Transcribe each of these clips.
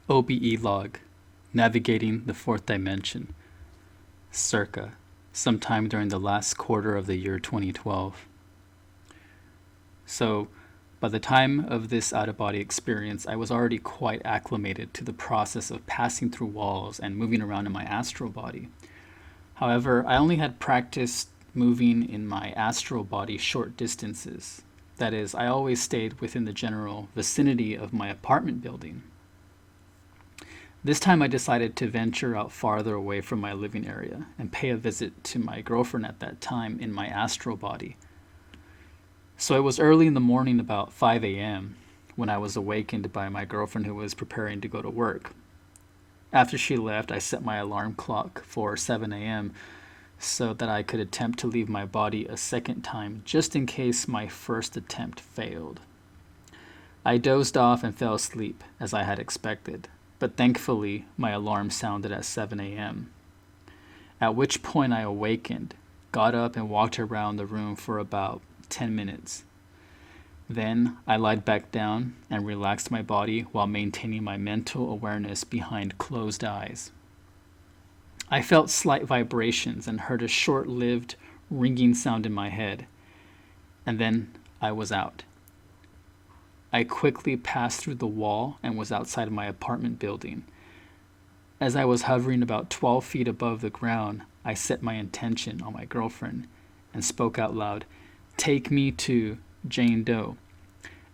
OBE log, navigating the fourth dimension, circa, sometime during the last quarter of the year 2012. So, by the time of this out-of-body experience, I was already quite acclimated to the process of passing through walls and moving around in my astral body. However, I only had practiced moving in my astral body short distances. That is, I always stayed within the general vicinity of my apartment building. This time I decided to venture out farther away from my living area and pay a visit to my girlfriend at that time in my astral body. So it was early in the morning, about 5 a.m., when I was awakened by my girlfriend who was preparing to go to work. After she left, I set my alarm clock for 7 a.m. so that I could attempt to leave my body a second time, just in case my first attempt failed. I dozed off and fell asleep, as I had expected, but thankfully my alarm sounded at 7 a.m., at which point I awakened, got up and walked around the room for about 10 minutes. Then I lied back down and relaxed my body while maintaining my mental awareness behind closed eyes. I felt slight vibrations and heard a short-lived ringing sound in my head, and then I was out. I quickly passed through the wall and was outside of my apartment building. As I was hovering about 12 feet above the ground, I set my intention on my girlfriend and spoke out loud, "Take me to Jane Doe."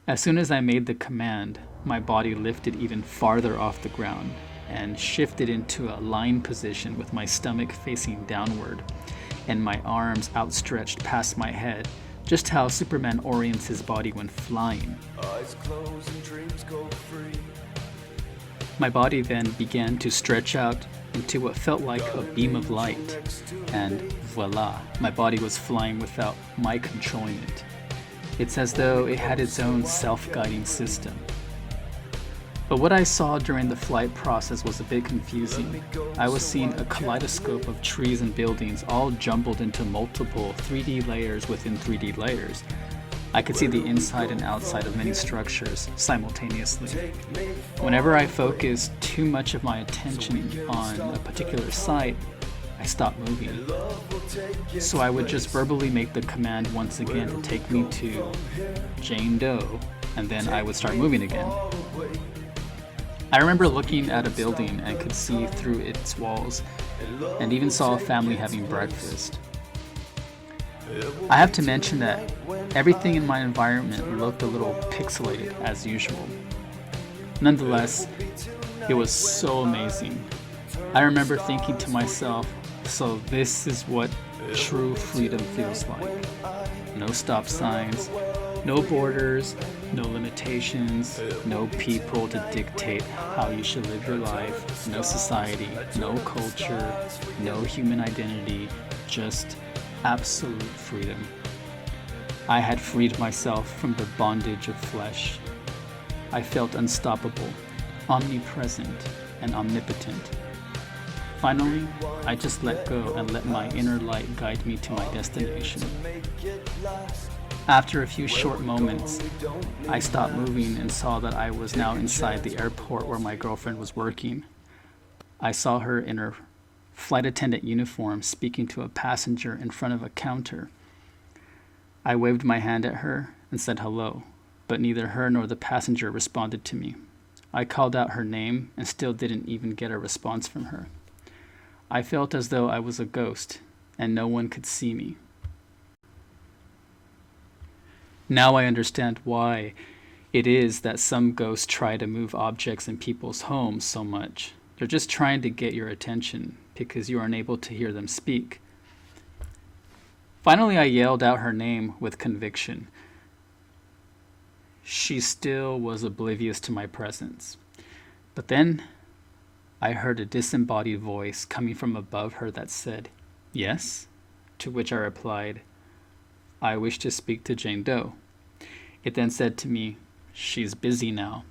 As soon as I made the command, my body lifted even farther off the ground and shifted into a lying position with my stomach facing downward and my arms outstretched past my head, just how Superman orients his body when flying. Eyes closed and dreams go free. My body then began to stretch out into what felt like a beam of light, and voila, my body was flying without my controlling it. It's as though it had its own self-guiding system. But what I saw during the flight process was a bit confusing. I was seeing a kaleidoscope of trees and buildings all jumbled into multiple 3D layers within 3D layers. I could see the inside and outside of many structures simultaneously. Whenever I focused too much of my attention on a particular site, I stopped moving. So I would just verbally make the command once again to take me to Jane Doe, and then I would start moving again. I remember looking at a building and could see through its walls, and even saw a family having breakfast. I have to mention that everything in my environment looked a little pixelated as usual. Nonetheless, it was so amazing. I remember thinking to myself, so this is what true freedom feels like. No stop signs, no borders, no limitations, no people to dictate how you should live your life, no society, no culture, no human identity, just absolute freedom. I had freed myself from the bondage of flesh. I felt unstoppable, omnipresent, and omnipotent. Finally, I just let go and let my inner light guide me to my destination. After a few short moments, I stopped moving and saw that I was now inside the airport where my girlfriend was working. I saw her in her flight attendant uniform speaking to a passenger in front of a counter. I waved my hand at her and said hello, but neither her nor the passenger responded to me. I called out her name and still didn't even get a response from her. I felt as though I was a ghost and no one could see me. Now I understand why it is that some ghosts try to move objects in people's homes so much. They're just trying to get your attention because you are unable to hear them speak. Finally, I yelled out her name with conviction. She still was oblivious to my presence. But then I heard a disembodied voice coming from above her that said, "Yes?" To which I replied, "I wish to speak to Jane Doe." It then said to me, "She's busy now."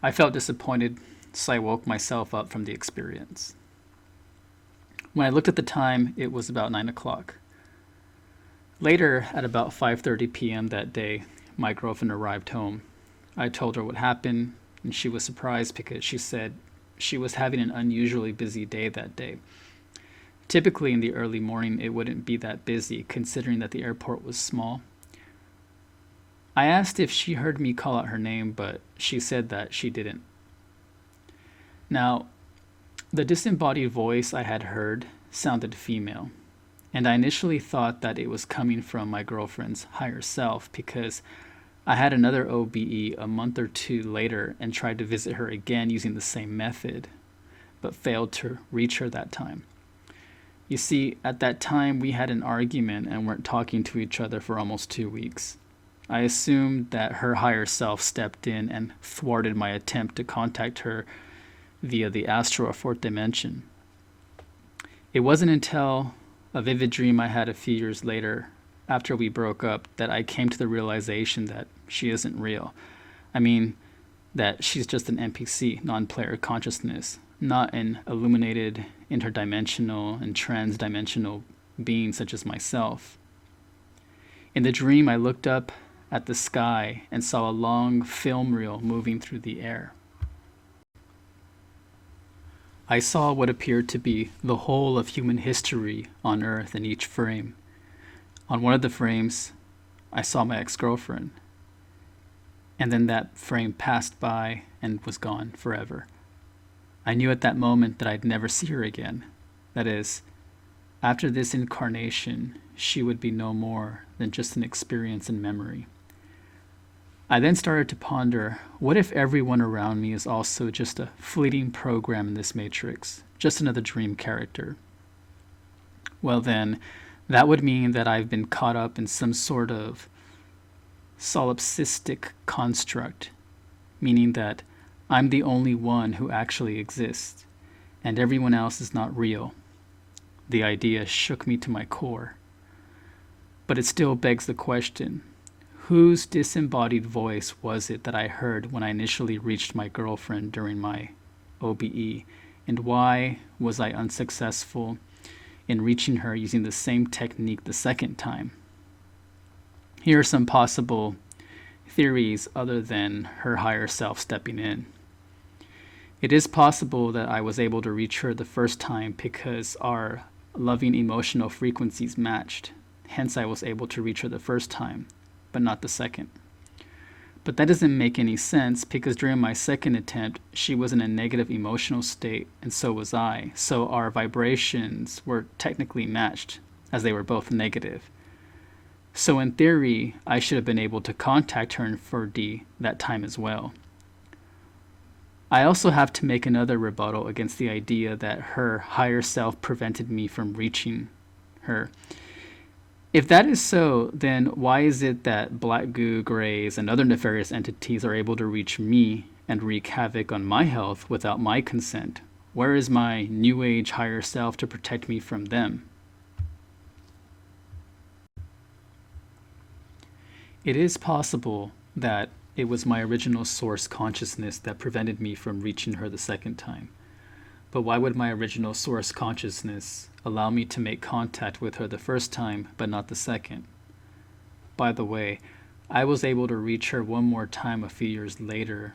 I felt disappointed, so I woke myself up from the experience. When I looked at the time, it was about 9 o'clock. Later, at about 5:30 p.m. that day, my girlfriend arrived home. I told her what happened, and she was surprised because she said she was having an unusually busy day that day. Typically in the early morning, it wouldn't be that busy, considering that the airport was small. I asked if she heard me call out her name, but she said that she didn't. Now, the disembodied voice I had heard sounded female, and I initially thought that it was coming from my girlfriend's higher self because I had another OBE a month or two later and tried to visit her again using the same method, but failed to reach her that time. You see, at that time we had an argument and weren't talking to each other for almost 2 weeks. I assumed that her higher self stepped in and thwarted my attempt to contact her via the astral or fourth dimension. It wasn't until a vivid dream I had a few years later, after we broke up, that I came to the realization that she isn't real. I mean, that she's just an NPC, non-player consciousness, not an illuminated, interdimensional, and transdimensional being such as myself. In the dream, I looked up at the sky and saw a long film reel moving through the air. I saw what appeared to be the whole of human history on Earth in each frame. On one of the frames, I saw my ex-girlfriend, and then that frame passed by and was gone forever. I knew at that moment that I'd never see her again. That is, after this incarnation, she would be no more than just an experience in memory. I then started to ponder, what if everyone around me is also just a fleeting program in this matrix, just another dream character? Well then, that would mean that I've been caught up in some sort of solipsistic construct, meaning that I'm the only one who actually exists, and everyone else is not real. The idea shook me to my core. But it still begs the question, whose disembodied voice was it that I heard when I initially reached my girlfriend during my OBE, and why was I unsuccessful in reaching her using the same technique the second time? Here are some possible theories other than her higher self stepping in. It is possible that I was able to reach her the first time because our loving emotional frequencies matched. Hence, I was able to reach her the first time, but not the second. But that doesn't make any sense because during my second attempt, she was in a negative emotional state, and so was I. So our vibrations were technically matched, as they were both negative. So in theory, I should have been able to contact her in 4D that time as well. I also have to make another rebuttal against the idea that her higher self prevented me from reaching her. If that is so, then why is it that black goo, greys, and other nefarious entities are able to reach me and wreak havoc on my health without my consent? Where is my new age higher self to protect me from them? It is possible that it was my original source consciousness that prevented me from reaching her the second time. But why would my original source consciousness allow me to make contact with her the first time, but not the second? By the way, I was able to reach her one more time a few years later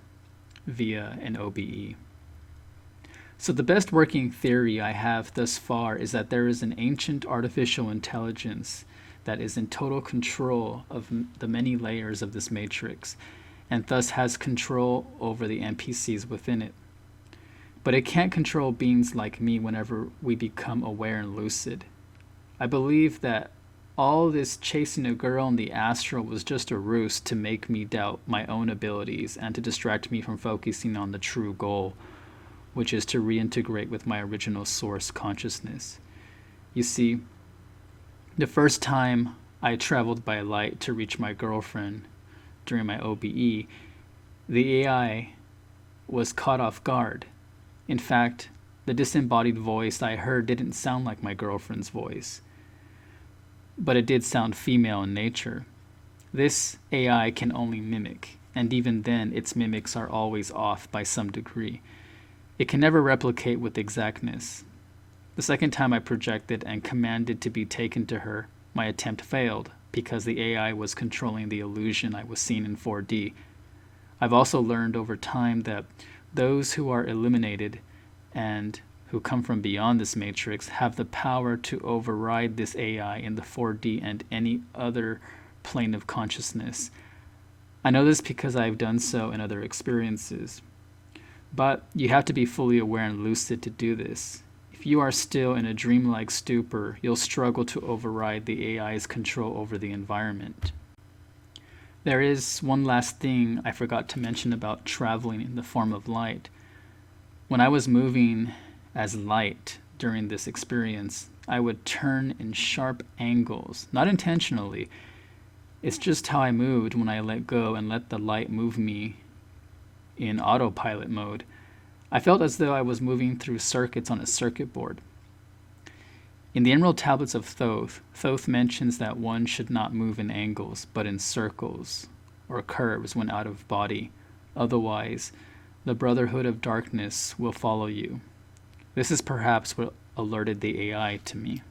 via an OBE. So the best working theory I have thus far is that there is an ancient artificial intelligence that is in total control of the many layers of this matrix, and thus has control over the NPCs within it. But it can't control beings like me whenever we become aware and lucid. I believe that all this chasing a girl in the astral was just a ruse to make me doubt my own abilities and to distract me from focusing on the true goal, which is to reintegrate with my original source consciousness. You see, the first time I traveled by light to reach my girlfriend during my OBE, the AI was caught off guard. In fact, the disembodied voice I heard didn't sound like my girlfriend's voice, but it did sound female in nature. This AI can only mimic, and even then its mimics are always off by some degree. It can never replicate with exactness. The second time I projected and commanded to be taken to her, my attempt failed because the AI was controlling the illusion I was seeing in 4D. I've also learned over time that those who are illuminated and who come from beyond this matrix have the power to override this AI in the 4D and any other plane of consciousness. I know this because I've done so in other experiences. But you have to be fully aware and lucid to do this. If you are still in a dreamlike stupor, you'll struggle to override the AI's control over the environment. There is one last thing I forgot to mention about traveling in the form of light. When I was moving as light during this experience, I would turn in sharp angles, not intentionally. It's just how I moved when I let go and let the light move me in autopilot mode. I felt as though I was moving through circuits on a circuit board. In the Emerald Tablets of Thoth, Thoth mentions that one should not move in angles, but in circles or curves when out of body. Otherwise, the Brotherhood of Darkness will follow you. This is perhaps what alerted the AI to me.